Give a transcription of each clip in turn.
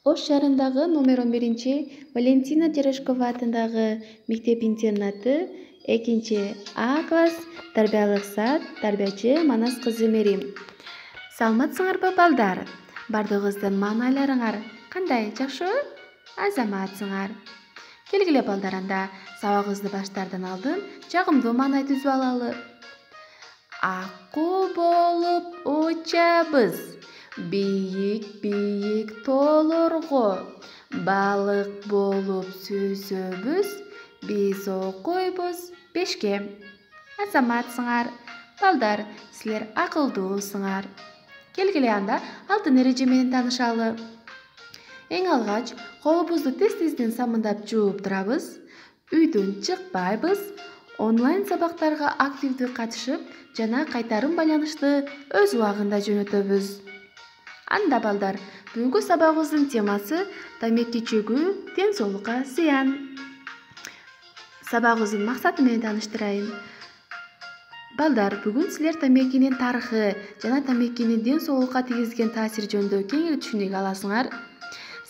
Ош шаарындагы номер 11 Валентина Терешкова атындагы мектеп-интернаты 2А класс тарбиялык саат тарбиячы Манас кызы Мерим. Саламатсыңарбы балдар? Бардыгыңыздын маанайларыңар кандай, жакшыбы? Азаматсыңар. Келгиле балдар, анда сабагыбызды баштаардан алдын жагымдуу маанай түзүп алалы. Акку болуп учабыз, бийик тоолорго, балык болуп сүзөбүз, биз окуйбуз 5ке. Азаматсыңар. Балдар, силер акылдуусуңар. Келгиле анда алтын эреже менен таанышалы. Эң алгач колубузду тез-тезден самындап жууп турабыз, үйдөн чыкпайбыз, онлайн сабактарга активдүү катышып жана кайтарым байланышты өз убагында жөнөтөбүз. Анда балдар, бүгүнкү сабагыбыздын темасы тамеки чөгүү ден соолукка зыян. Сабагыбыздын максаты менен тааныштырайын. Балдар, бүгүн силер тамекинин тарыхы жана тамекинин ден соолукка тийгизген таасири жөнүндө кеңири түшүнүк аласыңар.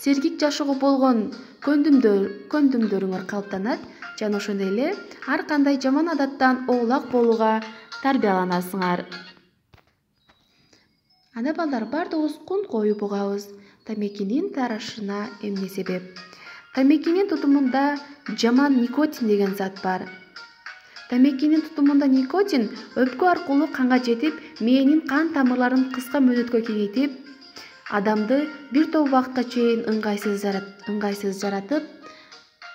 Сергек жашоого болгон көндүмдөрүңөр калыптанат жана ошондой эле ар кандай жаман адаттан оолак болууга тарбияланасыңар. Анда балдар, бардыгыбыз кун коюп угабыз. Тамекинин тарашына эмне себеп? Тамекинин тутумунда жаман никотин деген зат бар. Тамекинин тутумунда никотин өпкө аркылуу канга жетип, мээнин кан тамырларын кыска мөөнөткө кеңейтип, адамды бир топ убакытка чейин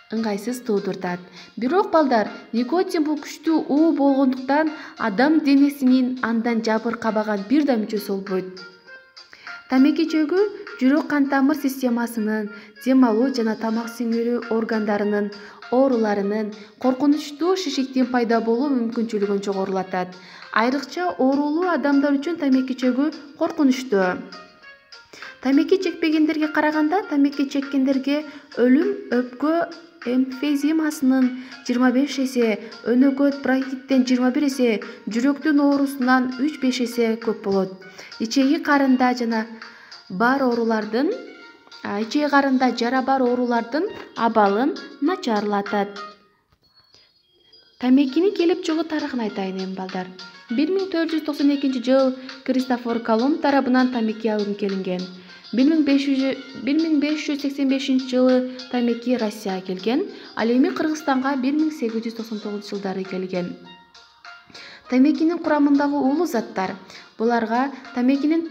ыңгайсыз туудуртат. Бирок балдар, никотин бул күчтүү уу болгондуктан адам денесинин андан жабыркабаган бир да мүчөсү болбойт. Тамеки чөгүү жүрөк кан тамыр системасынын, дем алуу жана тамак сиңирүү органдарынын ооруларынын, коркунучтуу шишиктин пайда болуу мүмкүнчүлүгүн жогорулатат. Айрыкча оорулуу адамдар үчүн тамеки чөгүү коркунучтуу. Тамеки чекпегендерге караганда тамеки чеккендерге өлүм өпкө эмфиземасынын 25 эсе, өнөкөт бронхиттен 21 эсе, жүрөктүн оорусунан 3-5 эсе көп болот. Ичеги карында жара бар оорулардын абалын начарлатат. Тамекинин келип чыгуу тарыхын айтайын эми балдар. 1492-жыл Кристофор Колумб тарабынан тамеки алынып келинген. 1585-жылы тамеки Россияга келген, ал эми Кыргызстанга 1899-жылдары келген. Тамекинин курамындагы уулуу заттар. Буларга тамекинин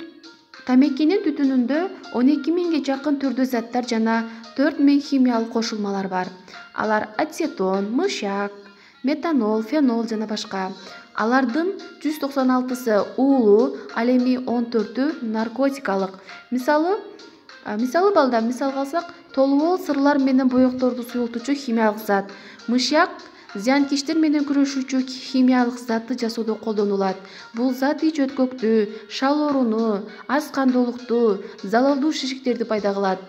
түтүнүндө 12.000 жакын түрдүү заттар жана 4000 химиялык кошулмалар бар. Алар ацетон, мышьяк, метанол, фенол жана башка. Алардын 196-сы уулуу, ал эми 14-ү наркотикалык. Мисалы балдар, мисалга алсак, толуол сырлар менен боекторду суюлтуучу химиялык зат. Мышьяк зыянкечтер менен күрөшүүчү химиялык затты жасоодо колдонулат. Бул зат ич өткөктү, шал ооруну, аз кандуулукту, залалдуу шишиктерди пайда кылат.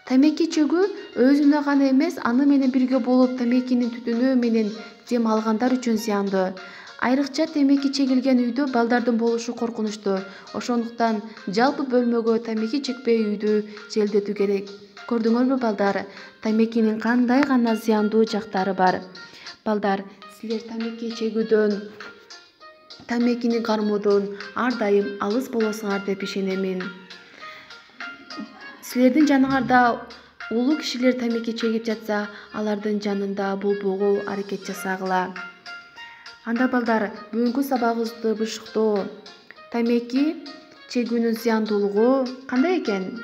Тамеки чөгүү өзүнө гана эмес, аны менен бирге болуп тамекинин түтүнү менен дем алгандар үчүн зыяндуу. Айрыкча темеки чегилген үйдө балдардын болушу коркунучтуу. Ошондуктан жалпы бөлмөгө тамеки чекпей үйдү желдетүү керек. Көрдүңөрбү балдар, тамекинин кандай гана зыяндуу жактары бар. Балдар, силер тамеки чегүүдөн, тамекини кармоодон ар дайым алыс болосуңар деп ишенемин. Силердин жаныңарда улуу кишилер тамеки чегип жатса, алардын жанында болбоого аракет жасагыла. Анда балдар, бүгүнкү сабагыбызды бышыктоо. Тамеки чегүүнүн зыяндуулугу кандай экен?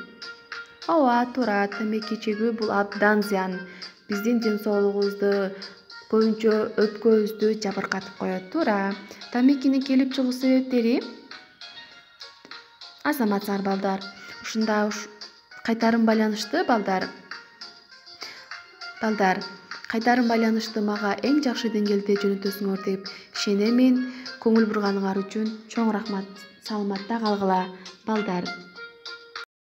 Ооба, туура, тамеки чегүү бул абдан зыян. Биздин ден соолугубузду, көбүнчө өпкөбүздү жабыркатып коет. Туура. Тамекинин келип чыгуу себептери? Азаматсыңар балдар. Ушунда кайтарым байланышты балдар. Балдар, кайтарым байланышты мага эң жакшы деңгээлде жөнөтөсүңөр деп ишенемин. Көңүл бурганыңар үчүн чоң рахмат. Саламатта калгыла балдар.